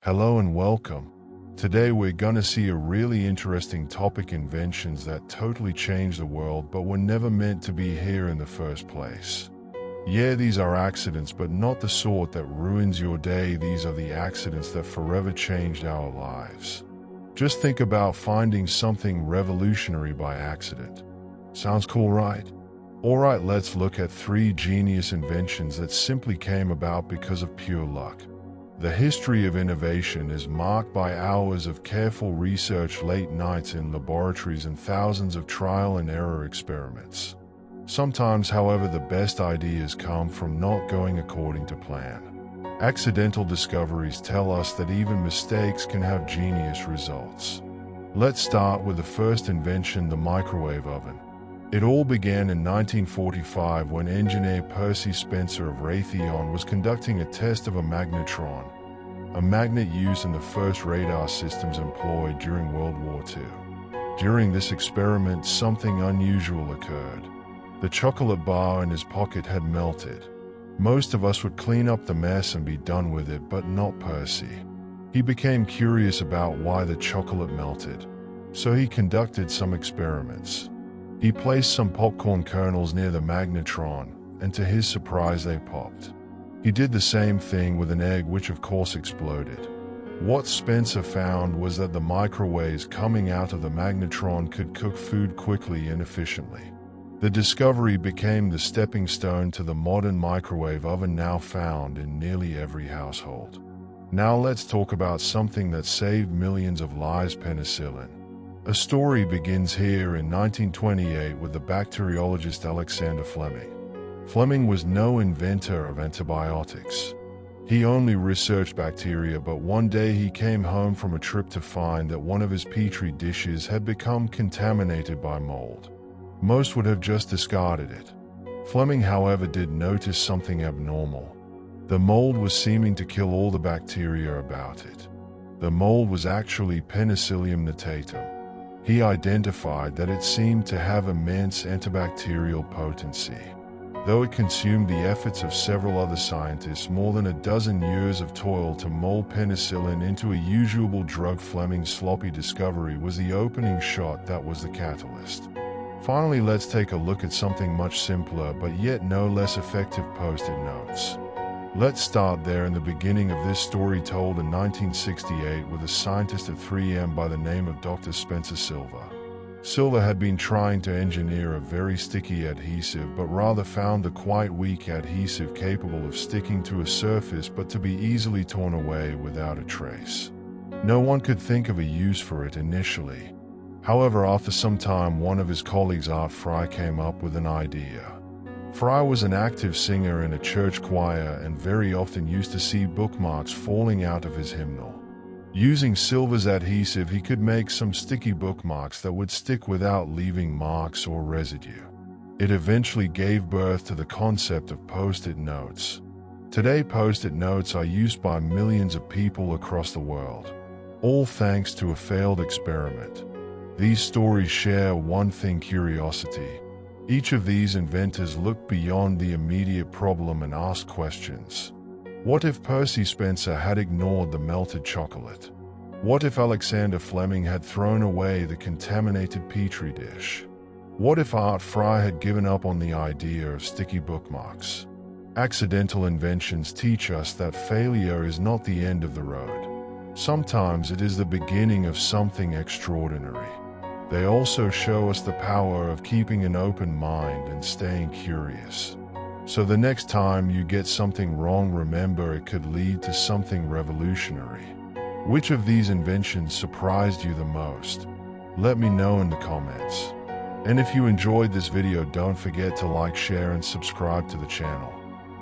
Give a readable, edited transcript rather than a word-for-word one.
Hello and welcome. Today we're gonna see a really interesting topic: inventions that totally changed the world but were never meant to be here in the first place. Yeah, these are accidents, but not the sort that ruins your day. These are the accidents that forever changed our lives. Just think about finding something revolutionary by accident. Sounds cool, right? Alright, let's look at 3 genius inventions that simply came about because of pure luck. The history of innovation is marked by hours of careful research, late nights in laboratories, and thousands of trial and error experiments. Sometimes, however, the best ideas come from not going according to plan. Accidental discoveries tell us that even mistakes can have genius results. Let's start with the first invention, the microwave oven. It all began in 1945 when engineer Percy Spencer of Raytheon was conducting a test of a magnetron, a magnet used in the first radar systems employed during World War II. During this experiment, something unusual occurred. The chocolate bar in his pocket had melted. Most of us would clean up the mess and be done with it, but not Percy. He became curious about why the chocolate melted, so he conducted some experiments. He placed some popcorn kernels near the magnetron, and to his surprise they popped. He did the same thing with an egg, which of course exploded. What Spencer found was that the microwaves coming out of the magnetron could cook food quickly and efficiently. The discovery became the stepping stone to the modern microwave oven, now found in nearly every household. Now let's talk about something that saved millions of lives: penicillin. A story begins here in 1928 with the bacteriologist Alexander Fleming. Fleming was no inventor of antibiotics. He only researched bacteria, but one day he came home from a trip to find that one of his petri dishes had become contaminated by mold. Most would have just discarded it. Fleming, however, did notice something abnormal. The mold was seeming to kill all the bacteria about it. The mold was actually Penicillium notatum. He identified that it seemed to have immense antibacterial potency. Though it consumed the efforts of several other scientists more than a dozen years of toil to mold penicillin into a usable drug, Fleming's sloppy discovery was the opening shot that was the catalyst. Finally, let's take a look at something much simpler but yet no less effective: post-it notes. Let's start there in the beginning of this story, told in 1968 with a scientist at 3M by the name of Dr. Spencer Silver. Silver had been trying to engineer a very sticky adhesive, but rather found a quite weak adhesive capable of sticking to a surface but to be easily torn away without a trace. No one could think of a use for it initially. However, after some time, one of his colleagues, Art Fry, came up with an idea. Fry was an active singer in a church choir and very often used to see bookmarks falling out of his hymnal. Using Silver's adhesive, he could make some sticky bookmarks that would stick without leaving marks or residue. It eventually gave birth to the concept of post-it notes. Today, post-it notes are used by millions of people across the world, all thanks to a failed experiment. These stories share one thing: curiosity. Each of these inventors looked beyond the immediate problem and asked questions. What if Percy Spencer had ignored the melted chocolate? What if Alexander Fleming had thrown away the contaminated petri dish? What if Art Fry had given up on the idea of sticky bookmarks? Accidental inventions teach us that failure is not the end of the road. Sometimes it is the beginning of something extraordinary. They also show us the power of keeping an open mind and staying curious. So the next time you get something wrong, remember it could lead to something revolutionary. Which of these inventions surprised you the most? Let me know in the comments. And if you enjoyed this video, don't forget to like, share, and subscribe to the channel.